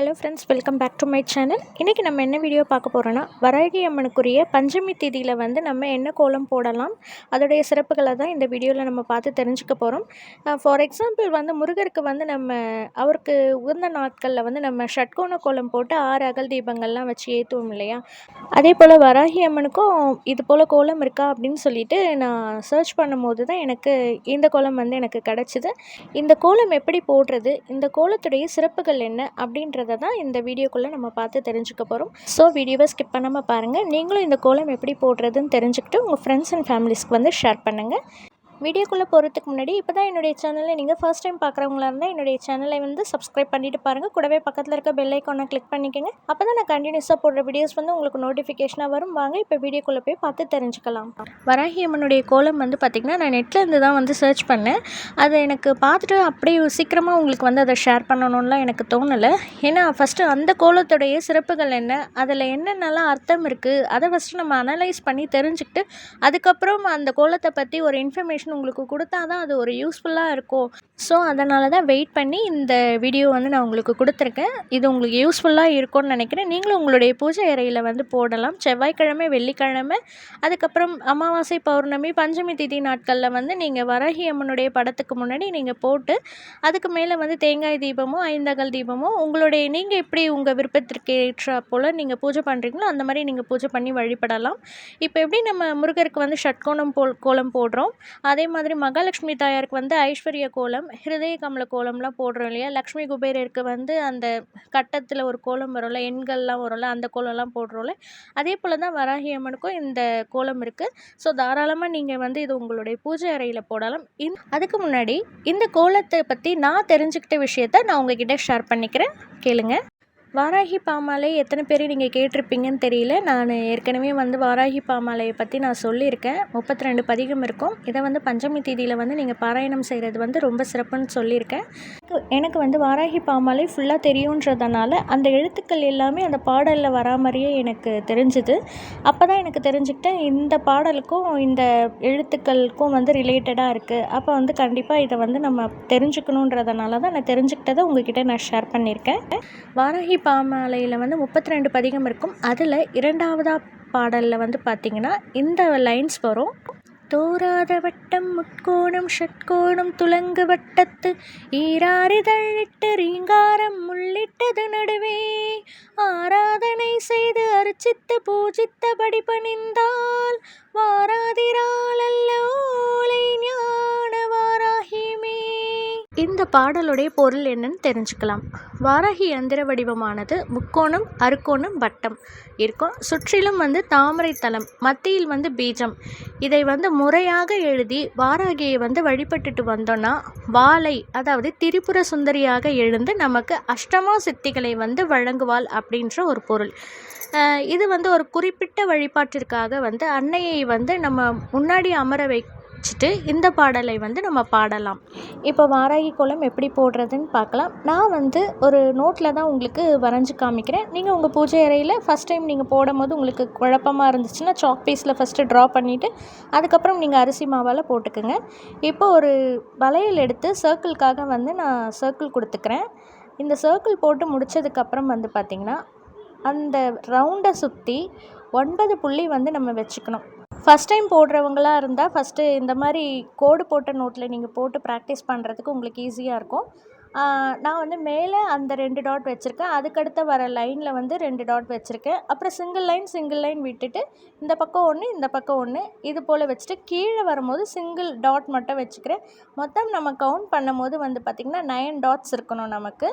Hello friends, welcome back to my channel. இன்றைக்கி நம்ம என்ன வீடியோ பார்க்க போகிறோன்னா, வராகி அம்மனுக்குரிய பஞ்சமி திதியில் வந்து நம்ம என்ன கோலம் போடலாம், அதோடைய சிறப்புகளை தான் இந்த வீடியோவில் நம்ம பார்த்து தெரிஞ்சுக்க போகிறோம். ஃபார் எக்ஸாம்பிள் வந்து முருகருக்கு வந்து நம்ம அவருக்கு உகந்த நாட்களில் வந்து நம்ம ஷட்கோண கோலம் போட்டு 6 அகல் தீபங்கள்லாம் வச்சு ஏற்றுவோம் இல்லையா? அதே போல் வராகி அம்மனுக்கும் இது போல் கோலம் இருக்கா அப்படின்னு சொல்லிட்டு நான் சர்ச் பண்ணும்போது தான் எனக்கு இந்த கோலம் வந்து எனக்கு கிடச்சிது. இந்த கோலம் எப்படி போடுறது, இந்த கோலத்துடைய சிறப்புகள் என்ன அப்படின்றத தான் இந்த வீடியோக்குள்ளே நம்ம பார்த்து தெரிஞ்சுக்க போகிறோம். ஸோ வீடியோவை ஸ்கிப் பண்ணாமல் பாருங்கள். நீங்களும் இந்த கோலம் எப்படி போடுறதுன்னு தெரிஞ்சுக்கிட்டு உங்கள் ஃப்ரெண்ட்ஸ் அண்ட் ஃபேமிலிஸ்க்கு வந்து ஷேர் பண்ணுங்கள். வீடியோக்குள்ளே போகிறதுக்கு முன்னாடி இப்போ தான் என்னுடைய சேனலை நீங்கள் ஃபர்ஸ்ட் டைம் பார்க்குறவங்களா இருந்தால் என்னுடைய சேனலை வந்து சப்ஸ்கிரைப் பண்ணிவிட்டு பாருங்கள். கூடவே பக்கத்தில் இருக்க பெல் ஐக்கானை கிளிக் பண்ணிக்கோங்க. அப்போ தான் நான் கண்டினியூஸாக போடுற வீடியோஸ் வந்து உங்களுக்கு நோட்டிஃபிகேஷனாக வரும். வாங்க இப்போ வீடியோக்குள்ளே போய் பார்த்து தெரிஞ்சுக்கலாம். வராகி அம்மனுடைய கோலம் வந்து பார்த்திங்கன்னா நான் நெட்டில் இருந்து தான் வந்து சர்ச் பண்ணேன். அதை எனக்கு பார்த்துட்டு அப்படியே சீக்கிரமாக உங்களுக்கு வந்து அதை ஷேர் பண்ணணும்லாம் எனக்கு தோணலை. ஏன்னா ஃபஸ்ட்டு அந்த கோலத்துடைய சிறப்புகள் என்ன, அதில் என்னென்னலாம் அர்த்தம் இருக்குது, அதை ஃபஸ்ட்டு நம்ம அனலைஸ் பண்ணி தெரிஞ்சுக்கிட்டு அதுக்கப்புறம் அந்த கோலத்தை பற்றி ஒரு இன்ஃபர்மேஷன் உங்களுக்கு கொடுத்தா தான் அது ஒரு யூஸ்ஃபுல்லாக இருக்கும். ஸோ அதனால தான் வெயிட் பண்ணி இந்த வீடியோ வந்து நான் உங்களுக்கு கொடுத்துருக்கேன். இது உங்களுக்கு யூஸ்ஃபுல்லாக இருக்கும்னு நினைக்கிறேன். நீங்களும் உங்களுடைய பூஜை அறையில் வந்து போடலாம். செவ்வாய்க்கிழமை, வெள்ளிக்கிழமை, அதுக்கப்புறம் அமாவாசை, பௌர்ணமி, பஞ்சமி திதி நாட்களில் வந்து நீங்கள் வராகி அம்மனுடைய படத்துக்கு முன்னாடி நீங்கள் போட்டு அதுக்கு மேலே வந்து தேங்காய் தீபமோ 5 அகல் தீபமோ உங்களுடைய நீங்கள் எப்படி உங்கள் விருப்பத்திற்கு ஏற்ற போல் நீங்கள் பூஜை பண்ணுறீங்களோ அந்த மாதிரி நீங்கள் பூஜை பண்ணி வழிபடலாம். இப்போ எப்படி நம்ம முருகருக்கு வந்து ஷட்கோணம் கோலம் போடுறோம், அதே மாதிரி மகாலட்சுமி தாயாருக்கு வந்து ஐஸ்வர்ய கோலம், ஹிருதய கமல கோலம்லாம் போடுறோம் இல்லையா? லக்ஷ்மி குபேரருக்கு வந்து அந்த கட்டத்தில் ஒரு கோலம் வரும்ல, எண்கள்லாம் வரும்ல, அந்த கோலம்லாம் போடுறோம்ல. அதே போல் தான் வராகி அம்மனுக்கும் இந்த கோலம் இருக்குது. ஸோ தாராளமாக நீங்கள் வந்து இது உங்களுடைய பூஜை அறையில் போடலாம். அதுக்கு முன்னாடி இந்த கோலத்தை பற்றி நான் தெரிஞ்சுக்கிட்ட விஷயத்த நான் உங்ககிட்ட ஷேர் பண்ணிக்கிறேன், கேளுங்க. வாராகி பாமாலை எத்தனை பேர் நீங்கள் கேட்டிருப்பீங்கன்னு தெரியல. நான் ஏற்கனவே வந்து வாராகி பாமாலையை பற்றி நான் சொல்லியிருக்கேன். 32 பதிகம் இருக்கும். இதை வந்து பஞ்சமி தேதியில் வந்து நீங்கள் பாராயணம் செய்கிறது வந்து ரொம்ப சிறப்புன்னு சொல்லியிருக்கேன். எனக்கு வந்து வாராகி பாமாலை ஃபுல்லாக தெரியுன்றதுனால அந்த எழுத்துக்கள் எல்லாமே அந்த பாடலில் வரா மாதிரியே எனக்கு தெரிஞ்சுது. அப்போ தான் எனக்கு தெரிஞ்சுக்கிட்டேன் இந்த பாடலுக்கும் இந்த எழுத்துக்களுக்கும் வந்து ரிலேட்டடாக இருக்குது. அப்போ வந்து கண்டிப்பாக இதை வந்து நம்ம தெரிஞ்சுக்கணுன்றதுனால தான் நான் தெரிஞ்சுக்கிட்டதை உங்ககிட்ட நான் ஷேர் பண்ணியிருக்கேன். வாராகி பாமாலையில் வந்து 32 பதிகம் இருக்கும். அதில் 2வது பாடலில் வந்து பார்த்திங்கன்னா இந்த லைன்ஸ் வரும். தோராத வட்டம் முட்கோணம் ஷட்கோணம் துலங்கு வட்டத்து ஈராரிதழிட்டு ரீங்காரம் முள்ளிட்டது நடுவே ஆராதனை செய்து அர்ச்சித்து பூஜித்தபடி பணிந்தால் வாராதிரால் அல்ல ஓலை ஞான வாராகிமே. இந்த பாடலுடைய பொருள் என்னன்னு தெரிஞ்சுக்கலாம். வாராகி யந்திர வடிவமானது முக்கோணம், அறுகோணம், வட்டம் இருக்கும். சுற்றிலும் வந்து தாமரை தலம், மத்தியில் வந்து பீஜம். இதை வந்து முறையாக எழுதி வாராகியை வந்து வழிபட்டுட்டு வந்தோன்னா வாளை, அதாவது திரிபுர சுந்தரியாக எழுந்து நமக்கு அஷ்டமா சித்திகளை வந்து வழங்குவாள் அப்படின்ற ஒரு பொருள். இது வந்து ஒரு குறிப்பிட்ட வழிபாட்டிற்காக வந்து அன்னையை வந்து நம்ம முன்னாடி அமர வச்சுட்டு இந்த பாடலை வந்து நம்ம பாடலாம். இப்போ வாராகி கோலம் எப்படி போடுறதுன்னு பார்க்கலாம். நான் வந்து ஒரு நோட்டில் தான் உங்களுக்கு வரைஞ்சி காமிக்கிறேன். நீங்கள் உங்கள் பூஜை அறையில் ஃபஸ்ட் டைம் நீங்கள் போடும் போது உங்களுக்கு குழப்பமாக இருந்துச்சுன்னா சாக் பீஸில் ஃபஸ்ட்டு ட்ரா பண்ணிவிட்டு அதுக்கப்புறம் நீங்கள் அரிசி மாவால் போட்டுக்குங்க. இப்போ ஒரு வளையல் எடுத்து சர்க்கிள்காக வந்து நான் சர்க்கிள் கொடுத்துக்கிறேன். இந்த சர்க்கிள் போட்டு முடித்ததுக்கப்புறம் வந்து பார்த்திங்கன்னா அந்த ரவுண்டை சுற்றி 9 புள்ளி வந்து நம்ம வச்சுக்கணும். ஃபஸ்ட் டைம் போடுறவங்களாக இருந்தால் ஃபஸ்ட்டு இந்த மாதிரி கோடு போட்ட நோட்டில் நீங்கள் போட்டு ப்ராக்டிஸ் பண்ணுறதுக்கு உங்களுக்கு ஈஸியாக இருக்கும். நான் வந்து மேலே அந்த 2 டாட் வச்சுருக்கேன். அதுக்கடுத்து வர லைனில் வந்து 2 டாட் வச்சுருக்கேன். அப்புறம் சிங்கிள் லைன் விட்டுட்டு இந்த பக்கம் 1, இந்த பக்கம் 1, இது போல் வச்சுட்டு கீழே வரும்போது சிங்கிள் டாட் மட்டும் வச்சுக்கிறேன். மொத்தம் நம்ம கவுண்ட் பண்ணும்போது வந்து பார்த்திங்கன்னா 9 டாட்ஸ் இருக்கணும் நமக்கு.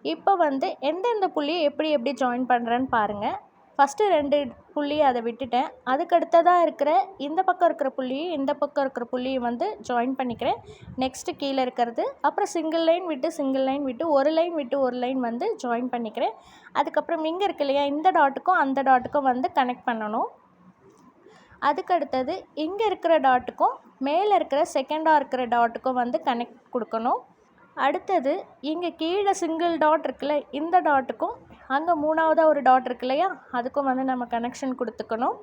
இப்போ வந்து எந்தெந்த புள்ளியை எப்படி ஜாயின் பண்ணுறேன்னு பாருங்கள். ஃபஸ்ட்டு 2 புள்ளியை அதை விட்டுட்டேன். அதுக்கடுத்ததாக இருக்கிற இந்த பக்கம் இருக்கிற புள்ளியும் இந்த பக்கம் இருக்கிற புள்ளியும் வந்து ஜாயின் பண்ணிக்கிறேன். நெக்ஸ்ட்டு கீழே இருக்கிறது, அப்புறம் சிங்கிள் லைன் விட்டு ஒரு லைன் விட்டு ஒரு லைன் வந்து ஜாயின் பண்ணிக்கிறேன். அதுக்கப்புறம் இங்கே இருக்கு இல்லையா, இந்த டாட்டுக்கும் அந்த டாட்டுக்கும் வந்து கனெக்ட் பண்ணணும். அதுக்கடுத்தது இங்கே இருக்கிற டாட்டுக்கும் மேலே இருக்கிற செகண்டாக இருக்கிற டாட்டுக்கும் வந்து கனெக்ட் கொடுக்கணும். அடுத்தது இங்கே கீழே சிங்கிள் டாட் இருக்குல்ல, இந்த டாட்டுக்கும் அங்கே 3வதாக ஒரு டாட் இருக்கு இல்லையா, அதுக்கும் வந்து நம்ம கனெக்ஷன் கொடுத்துக்கணும்.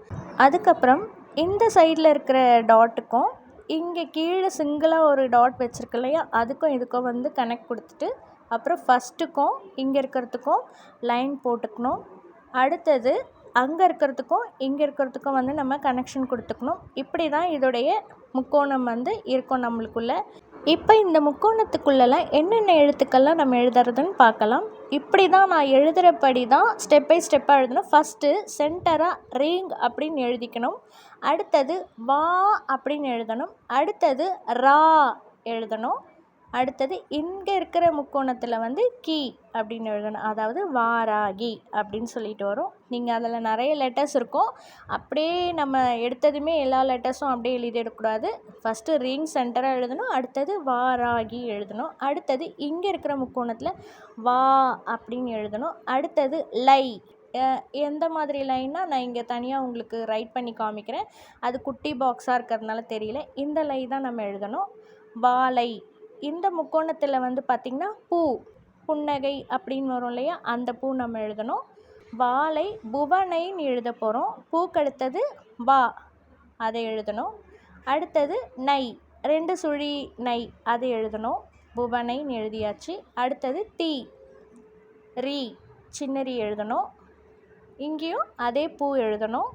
அதுக்கப்புறம் இந்த சைடில் இருக்கிற டாட்டுக்கும் இங்கே கீழே சிங்கிளாக ஒரு டாட் வச்சுருக்கு இல்லையா, அதுக்கும் இதுக்கும் வந்து கனெக்ட் கொடுத்துட்டு அப்புறம் ஃபஸ்ட்டுக்கும் இங்கே இருக்கிறதுக்கும் லைன் போட்டுக்கணும். அடுத்தது அங்கே இருக்கிறதுக்கும் இங்கே இருக்கிறதுக்கும் வந்து நம்ம கனெக்ஷன் கொடுத்துக்கணும். இப்படி தான் இதோடைய முக்கோணம் வந்து இருக்கும் நம்மளுக்குள்ளே. இப்போ இந்த முக்கோணத்துக்குள்ளெல்லாம் என்னென்ன எழுத்துக்கள்லாம் நம்ம எழுதுறதுன்னு பார்க்கலாம். இப்படி தான் நான் எழுதுகிறபடி தான் ஸ்டெப் பை ஸ்டெப்பாக எழுதணும். ஃபஸ்ட்டு சென்டராக ரீங் அப்படின்னு எழுதிக்கணும். அடுத்தது வா அப்படின்னு எழுதணும். அடுத்தது ரா எழுதணும். அடுத்தது இங்கே இருக்கிற முக்கோணத்தில் வந்து கி அப்படின்னு எழுதணும். அதாவது வாராகி அப்படின்னு சொல்லிட்டு வரும். நீங்கள் அதில் நிறைய லெட்டர்ஸ் இருக்கும். அப்படியே நம்ம எடுத்ததுமே எல்லா லெட்டர்ஸும் அப்படியே எழுதிடக்கூடாது. ஃபஸ்ட்டு ரிங் சென்டராக எழுதணும். அடுத்தது வாராகி எழுதணும். அடுத்தது இங்கே இருக்கிற முக்கோணத்தில் வா அப்படின்னு எழுதணும். அடுத்தது லை. எந்த மாதிரி லைன்னா நான் இங்கே தனியாக உங்களுக்கு ரைட் பண்ணி காமிக்கிறேன். அது குட்டி பாக்ஸாக இருக்கிறதுனால தெரியல. இந்த லை தான் நம்ம எழுதணும். வாலை. இந்த முக்கோணத்தில் வந்து பார்த்திங்கன்னா பூ, புன்னகை அப்படின்னு வரும் இல்லையா, அந்த பூ நம்ம எழுதணும். வாலை புவனைன்னு எழுத போகிறோம். பூக்கடுத்தது வா, அதை எழுதணும். அடுத்தது நை, 2 சுழி நை, அதை எழுதணும். புவனைன்னு எழுதியாச்சு. அடுத்தது தி, ரீ, சின்ன ரீ எழுதணும். இங்கேயும் அதே பூ எழுதணும்.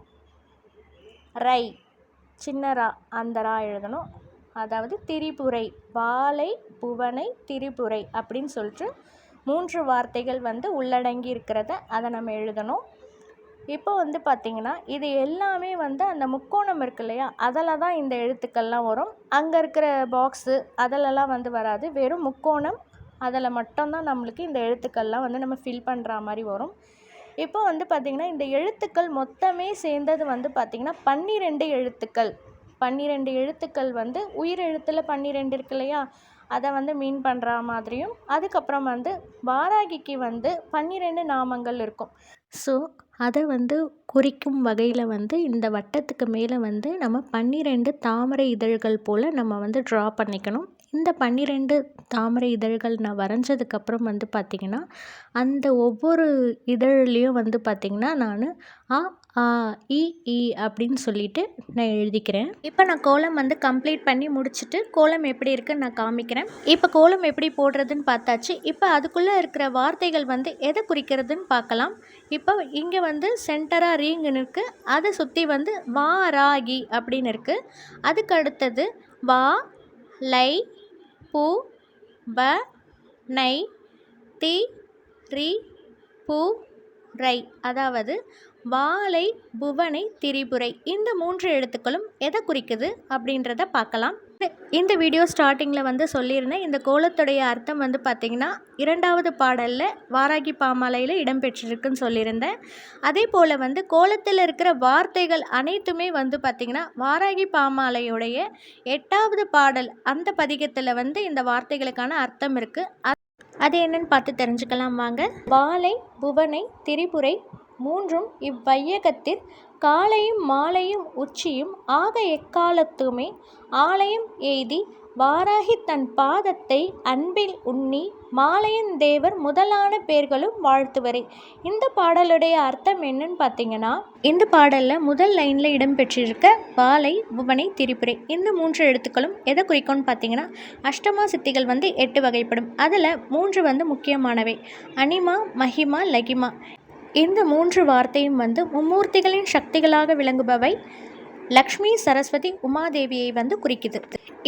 ரை, சின்ன ரா, அந்த ரா எழுதணும். அதாவது திரிபுரை, வாலை புவனை திரிபுரை அப்படின்னு சொல்லிட்டு 3 வார்த்தைகள் வந்து உள்ளடங்கி இருக்கிறத அதை நம்ம எழுதணும். இப்போ வந்து பார்த்திங்கன்னா இது எல்லாமே வந்து அந்த முக்கோணம் இருக்கு இல்லையா, அதில் தான் இந்த எழுத்துக்கள்லாம் வரும். அங்கே இருக்கிற பாக்ஸு அதிலெல்லாம் வந்து வராது. வெறும் முக்கோணம் அதில் மட்டும்தான் நம்மளுக்கு இந்த எழுத்துக்கள்லாம் வந்து நம்ம ஃபில் பண்ணுற மாதிரி வரும். இப்போ வந்து பார்த்திங்கன்னா இந்த எழுத்துக்கள் மொத்தமே சேர்ந்தது வந்து பார்த்திங்கன்னா 12 எழுத்துக்கள். 12 எழுத்துக்கள் வந்து உயிர் எழுத்தில் 12 இருக்கு இல்லையா, அதை வந்து மீன் பண்ணுற மாதிரியும், அதுக்கப்புறம் வந்து வாராகிக்கு வந்து 12 நாமங்கள் இருக்கும். ஸோ அதை வந்து குறிக்கும் வகையில் வந்து இந்த வட்டத்துக்கு மேலே வந்து நம்ம 12 தாமரை இதழ்கள் போல் நம்ம வந்து ட்ரா பண்ணிக்கணும். இந்த 12 தாமரை இதழ்கள் நான் வரைஞ்சதுக்கப்புறம் வந்து பார்த்திங்கன்னா அந்த ஒவ்வொரு இதழ்லேயும் வந்து பார்த்திங்கன்னா நான் ஆ ஆ இ ஈ அப்படின்னு சொல்லிட்டு நான் எழுதிக்கிறேன். இப்போ நான் கோலம் வந்து கம்ப்ளீட் பண்ணி முடிச்சுட்டு கோலம் எப்படி இருக்குன்னு நான் காமிக்கிறேன். இப்போ கோலம் எப்படி போடுறதுன்னு பார்த்தாச்சு. இப்போ அதுக்குள்ளே இருக்கிற வார்த்தைகள் வந்து எதை குறிக்கிறதுன்னு பார்க்கலாம். இப்போ இங்கே வந்து சென்டராக ரீங்குன்னு இருக்குது. அதை சுற்றி வந்து வாராகி அப்படின்னு இருக்குது. அதுக்கு அடுத்தது வா, லை, பூ, ப, நை, தி, ரி, பூ, ரை. அதாவது வாலை புவனை திரிபுரை. இந்த 3 எழுத்துக்களும் எதை குறிக்குது அப்படின்றத பார்க்கலாம். இந்த வீடியோ ஸ்டார்டிங்கில் வந்து சொல்லியிருந்தேன். இந்த கோலத்துடைய அர்த்தம் வந்து பார்த்திங்கன்னா 2வது பாடலில் வாராகி பாமாலையில் இடம்பெற்றிருக்குன்னு சொல்லியிருந்தேன். அதே போல் வந்து கோலத்தில் இருக்கிற வார்த்தைகள் அனைத்துமே வந்து பார்த்திங்கன்னா வாராகி பாமாலையுடைய 8வது பாடல் அந்த பதிகத்தில் வந்து இந்த வார்த்தைகளுக்கான அர்த்தம் இருக்குது. அது என்னன்னு பார்த்து தெரிஞ்சுக்கலாம் வாங்க. வாலை புவனை திரிபுரை 3ம் இவ்வையகத்தில் காலையும் மாலையும் உச்சியும் ஆக எக்காலத்துமே ஆலயம் எய்தி வாராகி தன் பாதத்தை அன்பில் உண்ணி மாலையன் தேவர் முதலான பேர்களும் வாழ்த்துவரே. இந்த பாடலுடைய அர்த்தம் என்னன்னு பார்த்தீங்கன்னா, இந்த பாடலில் முதல் லைனில் இடம்பெற்றிருக்க வாலை புவனை திரிபுரை இந்த 3 எழுத்துக்களும் எதை குறிக்கும்னு பார்த்தீங்கன்னா, அஷ்டமா சித்திகள் வந்து 8 வகைப்படும். அதில் 3 வந்து முக்கியமானவை. அனிமா, மகிமா, லகிமா. இந்த 3 வார்த்தையும் வந்து மும்மூர்த்திகளின் சக்திகளாக விளங்குபவை. லக்ஷ்மி, சரஸ்வதி, உமாதேவியை வந்து குறிக்குது.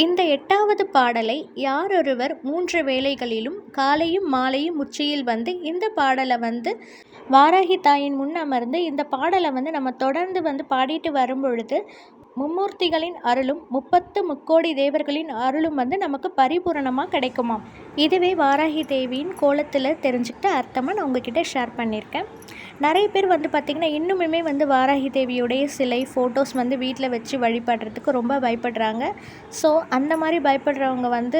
இந்த 8வது பாடலை யாரொருவர் 3 வேளைகளிலும் காலையும் மாலையும் உச்சியில் வந்து இந்த பாடலை வந்து வாராகி தாயின் முன் அமர்ந்து இந்த பாடலை வந்து நம்ம தொடர்ந்து வந்து பாடிட்டு வரும் பொழுது மும்மூர்த்திகளின் அருளும் 30 முக்கோடி தேவர்களின் அருளும் வந்து நமக்கு பரிபூரணமாக கிடைக்குமாம். இதுவே வாராகி தேவியின் கோலத்தில் தெரிஞ்சுக்கிட்ட அர்த்தமாக நான் உங்ககிட்ட ஷேர் பண்ணியிருக்கேன். நிறைய பேர் வந்து பார்த்திங்கன்னா இன்னுமே வந்து வாராகி தேவியுடைய சிலை ஃபோட்டோஸ் வந்து வீட்டில் வச்சு வழிபடுறதுக்கு ரொம்ப பயப்படுறாங்க. ஸோ அந்த மாதிரி பயப்படுறவங்க வந்து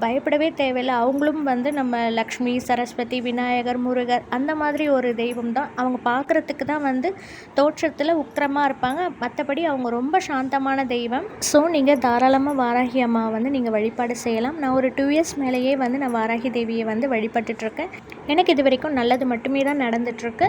பயப்படவே தேவையில்லை. அவங்களும் வந்து நம்ம லக்ஷ்மி, சரஸ்வதி, விநாயகர், முருகர் அந்த மாதிரி ஒரு தெய்வம் தான். அவங்க பார்க்குறதுக்கு தான் வந்து தோற்றத்தில் உக்கிரமாக இருப்பாங்க. மற்றபடி அவங்க ரொம்ப சாந்தமான தெய்வம். ஸோ நீங்கள் தாராளமாக வாராகி அம்மாவை வந்து நீங்கள் வழிபாடு செய்யலாம். நான் ஒரு 2 இயர்ஸ் மேலேயே வந்து நான் வாராகி தேவியை வந்து வழிபட்டுட்ருக்கேன். எனக்கு இது வரைக்கும் நல்லது மட்டுமே தான் நடந்துகிட்ருக்கு.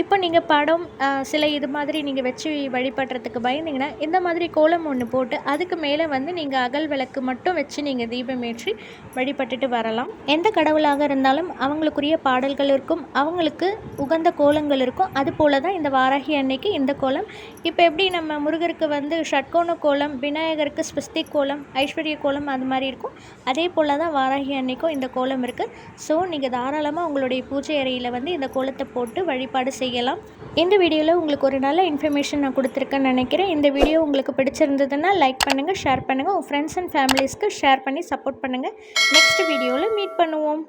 இப்போ நீங்கள் படம் சில இது மாதிரி நீங்கள் வச்சு வழிபடுறதுக்கு பயந்தீங்கன்னா இந்த மாதிரி கோலம் ஒன்று போட்டு அதுக்கு மேலே வந்து நீங்கள் அகல் விளக்கு மட்டும் வச்சு நீங்கள் தீபமேற்றி வழிபட்டுட்டு வரலாம். எந்த கடவுளாக இருந்தாலும் அவங்களுக்குரிய பாடல்கள் இருக்கும், அவங்களுக்கு உகந்த கோலங்கள் இருக்கும். அது போல தான் இந்த வாராகி அன்னைக்கு இந்த கோலம். இப்போ எப்படி நம்ம முருகருக்கு வந்து ஷட்கோண கோலம், விநாயகருக்கு ஸ்வஸ்திக் கோலம், ஐஸ்வர்ய கோலம் அது மாதிரி இருக்கும், அதே போல் தான் வாராகி அன்னைக்கும் இந்த கோலம் இருக்குது. ஸோ நீங்கள் தாராளமாக உங்களுடைய பூஜை அறையில் வந்து இந்த கோலத்தை போட்டு வழிபாடு செய்யலாம். இந்த வீடியோவில் உங்களுக்கு ஒரு நல்ல இன்ஃபர்மேஷன் நான் கொடுத்துருக்கேன்னு நினைக்கிறேன். இந்த வீடியோ உங்களுக்கு பிடிச்சிருந்ததுன்னா லைக் பண்ணுங்கள், ஷேர் பண்ணுங்கள், உங்கள் ஃப்ரெண்ட்ஸ் அண்ட் ஃபேமிலிஸ்க்கு ஷேர் பண்ணி சப்போர்ட் பண்ணுங்கள். நெக்ஸ்ட் வீடியோவில் மீட் பண்ணுவோம்.